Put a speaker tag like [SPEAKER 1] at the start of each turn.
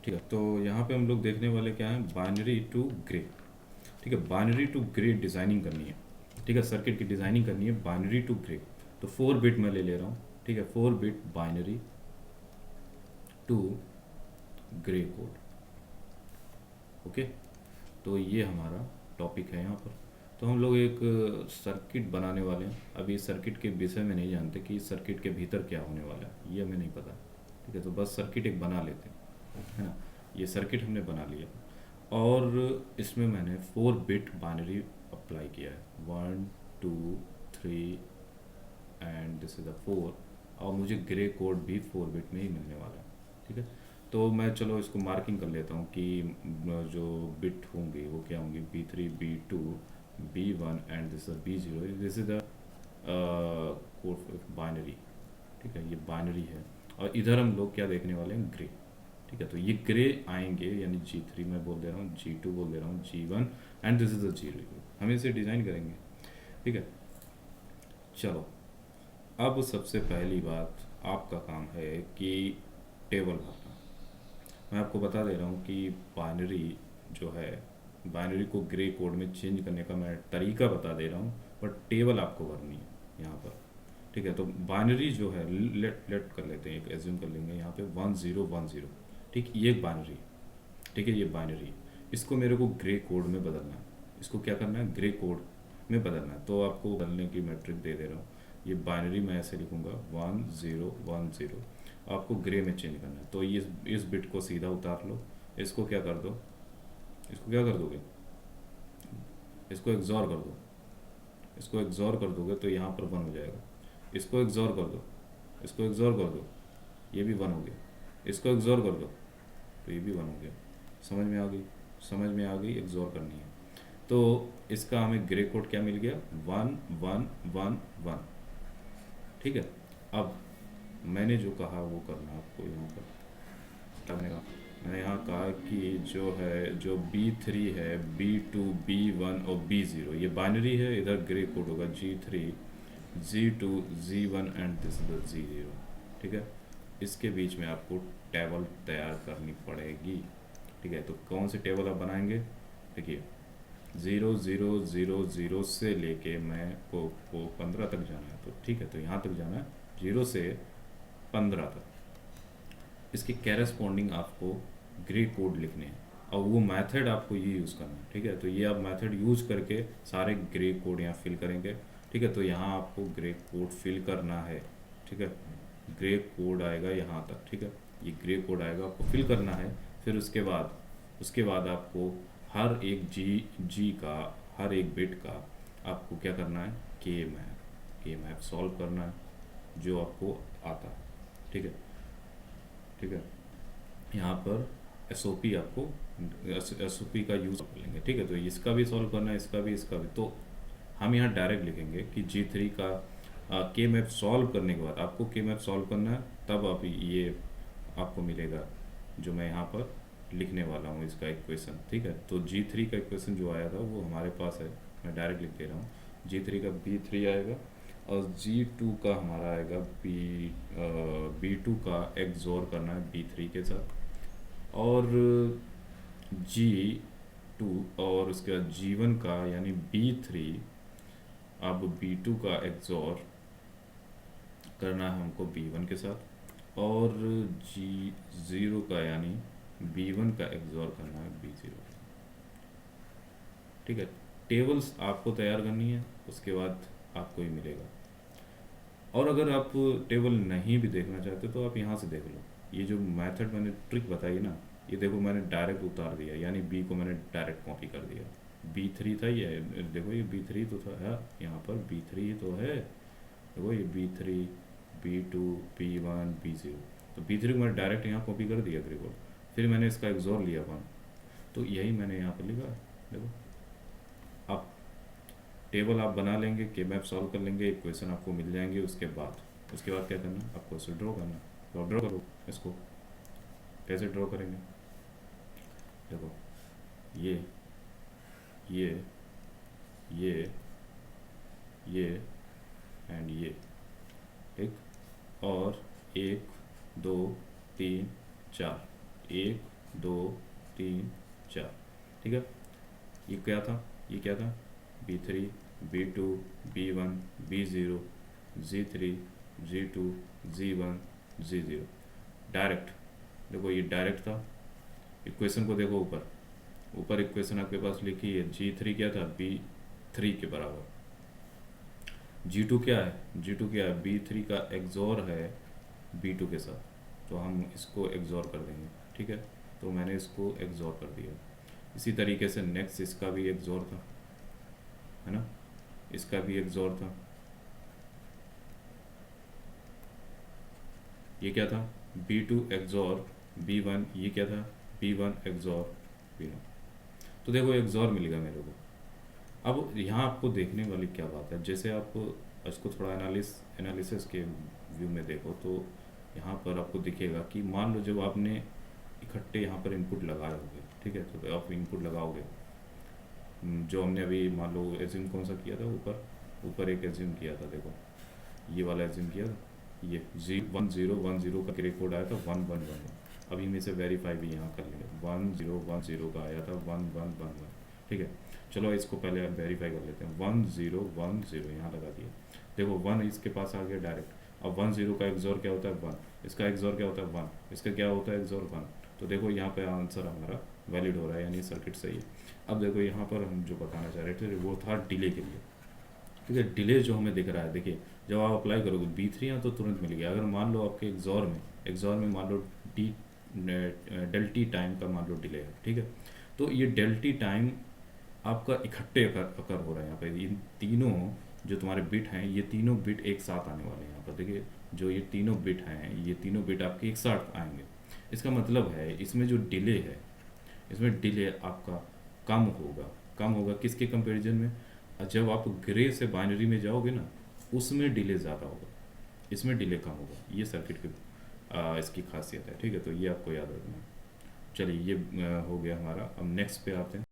[SPEAKER 1] ठीक है, तो यहाँ पे हम लोग देखने वाले क्या है, बाइनरी टू ग्रे। ठीक है, बाइनरी टू ग्रे डिज़ाइनिंग करनी है। ठीक है, सर्किट की डिज़ाइनिंग करनी है बाइनरी टू ग्रे। तो 4 बिट मैं ले रहा हूँ। ठीक है, 4 bit binary to gray code. Okay, तो ये हमारा टॉपिक है यहाँ पर। तो हम लोग एक सर्किट बनाने वाले हैं। अभी इस सर्किट के विषय में नहीं जानते कि इस सर्किट के भीतर क्या होने वाला है, ये हमें नहीं पता। ठीक है, तो बस सर्किट एक बना लेते हैं, है ना। ये सर्किट हमने बना लिया और इसमें मैंने 4 बिट बाइनरी अप्लाई किया है, 1 2 3 एंड दिस इज़ द 4। और मुझे ग्रे कोड भी 4 बिट में ही मिलने वाला है। ठीक है, तो मैं चलो इसको मार्किंग कर लेता हूँ कि जो बिट होंगे वो क्या होंगे, B3 B2 B1 and this B0। This is the code binary. ठीक है, ये बाइनरी है। और इधर हम लोग क्या देखने वाले हैं, ग्रे। ठीक है, तो ये ग्रे आएंगे, यानी G3 मैं बोल दे रहा हूँ, G2 बोल दे रहा हूँ, G1 and this is the 0। हम इसे डिज़ाइन करेंगे। ठीक है, चलो अब सबसे पहली बात आपका काम है कि टेबल भरना। मैं आपको बता दे रहा हूँ कि बाइनरी जो है, बाइनरी को ग्रे कोड में चेंज करने का मैं तरीका बता दे रहा हूँ, बट टेबल आपको भरनी है यहाँ पर। ठीक है, तो बाइनरी जो है, लेट लेट कर लेते हैं, एक एज्यूम कर लेंगे यहाँ पे 1010। ठीक, ये एक बाइनरी। ठीक है, ये बाइनरी, इसको मेरे को ग्रे कोड में बदलना है। इसको क्या करना है, ग्रे कोड में बदलना है। तो आपको बदलने की मैट्रिक दे दे रहा हूँ। ये बाइनरी मैं ऐसे लिखूँगा 1010, आपको ग्रे में चेंज करना है। तो ये इस बिट को सीधा उतार लो, इसको क्या कर दो, इसको क्या कर दोगे, इसको एग्जॉर कर दो। इसको एग्जॉर कर दोगे तो यहाँ पर 1 हो जाएगा। इसको एग्जॉर कर दो, इसको एग्जॉर कर दो, ये भी 1 हो गया। इसको एग्जॉर कर दो तो ये भी 1 हो गया। समझ में आ गई, समझ में आ गई, एग्जॉर करनी है। तो इसका हमें ग्रे कोड क्या मिल गया, 1111। ठीक है, अब मैंने जो कहा वो करना है आपको यहाँ पर। करने का मैंने यहाँ कहा कि जो है, जो B3 है, B2 B1 और B0 ये बाइनरी है। इधर ग्रे कोड होगा G3 G2 G1 and this is G0। ठीक है, इसके बीच में आपको टेबल तैयार करनी पड़ेगी। ठीक है, तो कौन सी टेबल आप बनाएंगे, देखिए 0000 से लेके मैं को 15 तक जाना है। तो ठीक है, तो यहाँ तक जाना है 0 से 15 तक। इसके कैरेस्पॉन्डिंग आपको ग्रे कोड लिखने हैं और वो मेथड आपको ये यूज़ करना है। ठीक है, तो ये आप मेथड यूज़ करके सारे ग्रे कोड यहाँ फिल करेंगे। ठीक है, तो यहाँ आपको ग्रे कोड फिल करना है। ठीक है, ग्रे कोड आएगा यहाँ तक। ठीक है, ये ग्रे कोड आएगा, आपको फिल करना है। फिर उसके बाद आपको हर एक जी का, हर एक बिट का आपको क्या करना है, के मैप सॉल्व करना है जो आपको आता है। ठीक है, ठीक है, यहाँ पर एसओपी आपको, एसओपी का यूज़ कर लेंगे। ठीक है, तो इसका भी सॉल्व करना है, इसका भी, इसका भी। तो हम यहाँ डायरेक्ट लिखेंगे कि G3 का के मैप सॉल्व करने के बाद आपको के मैप सॉल्व करना है, तब आप ये आपको मिलेगा जो मैं यहाँ पर लिखने वाला हूँ, इसका इक्वेशन। ठीक है, तो G3 का इक्वेशन जो आया था वो हमारे पास है, मैं डायरेक्ट लिख दे रहा हूँ। G3 का B3 आएगा और G2 का हमारा आएगा B2 का एक्सोर करना है B3 के साथ, और G2 और उसके बाद G1 का यानी B3 अब B2 का एक्सोर करना है हमको B1 के साथ, और G0 का यानी B1 का एक्सोर करना है B0। ठीक है, टेबल्स आपको तैयार करनी है, उसके बाद आपको ही मिलेगा। और अगर आप टेबल नहीं भी देखना चाहते तो आप यहाँ से देख लो। ये जो मेथड मैंने ट्रिक बताई ना, ये देखो मैंने डायरेक्ट उतार दिया, यानी बी को मैंने डायरेक्ट कॉपी कर दिया। B3 था ये, देखो ये B3 तो था है, यहाँ पर B3 ही तो है। देखो ये B3 B2 B1 B0, तो B3 को मैंने डायरेक्ट यहाँ कॉपी कर दिया ग्रे। फिर मैंने इसका एक्सोर लिया 1, तो यही मैंने यहाँ पर लिखा। देखो आप टेबल आप बना लेंगे, के मैप सॉल्व कर लेंगे, इक्वेशन आपको मिल जाएंगे। उसके बाद क्या करना है, आपको इसे ड्रॉ करना है। तो ड्रॉ करो इसको। कैसे ड्रॉ करेंगे, देखो ये ये ये ये एंड ये, ठीक, और 1 2 3 4, 1 2 3 4, ठीक है। ये क्या था, ये क्या था, B3 B2 B1 B0 Z3 Z2 Z1 Z0, direct. देखो ये डायरेक्ट था। इक्वेशन को देखो, ऊपर ऊपर इक्वेशन आपके पास लिखी है, G3 क्या था, B3 के बराबर। G2 क्या है, G2 क्या है, B3 का एक्सोर है B2 के साथ, तो हम इसको एक्सोर कर देंगे, ठीक है। तो मैंने इसको एक्सोर कर दिया। इसी तरीके से नेक्स्ट इसका भी एक्सोर था, है ना, इसका भी एक्सोर था। ये क्या था, B2 एक्सोर B1, ये क्या था, B1 एक्सोर B1। तो देखो एक्सोर मिल गया मेरे को। अब यहाँ आपको देखने वाली क्या बात है, जैसे आप इसको थोड़ा एनालिसिस के व्यू में देखो, तो यहाँ पर आपको दिखेगा कि मान लो जब आपने इकट्ठे यहाँ पर इनपुट लगाए होंगे, ठीक है, तो आप इनपुट लगाओगे, जो हमने अभी मान लो एज्यूम कौन सा किया था, ऊपर ऊपर एक एज्यूम किया था, देखो ये वाला एज्यूम किया था, ये 1010 का ग्रे कोड आया था 1111। अभी में से वेरीफाई भी यहाँ कर लेंगे, 1010 का आया था 1111, ठीक है। चलो इसको पहले आप वेरीफाई कर लेते हैं, 1010 यहाँ लगा दिया। देखो 1 इसके पास आ गया डायरेक्ट। अब 10 का एक्सोर क्या होता है 1, इसका एक्सोर क्या होता है 1, इसका क्या होता है एक्सोर 1। तो देखो यहाँ पे आंसर हमारा वैलिड हो रहा है, यानी सर्किट सही है। अब देखो यहाँ पर हम जो बताना चाह रहे थे वो था डिले के लिए, ठीक है। डिले जो हमें दिख रहा है, देखिए जब आप अप्लाई करोगे B3 यहाँ तो तुरंत मिल गया। अगर मान लो आपके एग्जॉर में मान लो डी डेल टी टाइम का मान लो डिले है, ठीक है। तो ये डेल टी टाइम आपका इकट्ठे अकर हो रहा है यहाँ पे। इन तीनों जो तुम्हारे बिट हैं, ये तीनों बिट एक साथ आने वाले हैं यहाँ पर। देखिए जो ये तीनों बिट हैं, ये तीनों बिट आपके एक साथ आएंगे। इसका मतलब है इसमें जो डिले है, इसमें डिले आपका कम होगा किसके कंपैरिजन में, जब आप ग्रे से बाइनरी में जाओगे ना, उसमें डिले ज़्यादा होगा, इसमें डिले कम होगा। ये सर्किट की इसकी खासियत है, ठीक है। तो ये आपको याद रखना है। चलिए ये हो गया हमारा। अब नेक्स्ट पे आते हैं।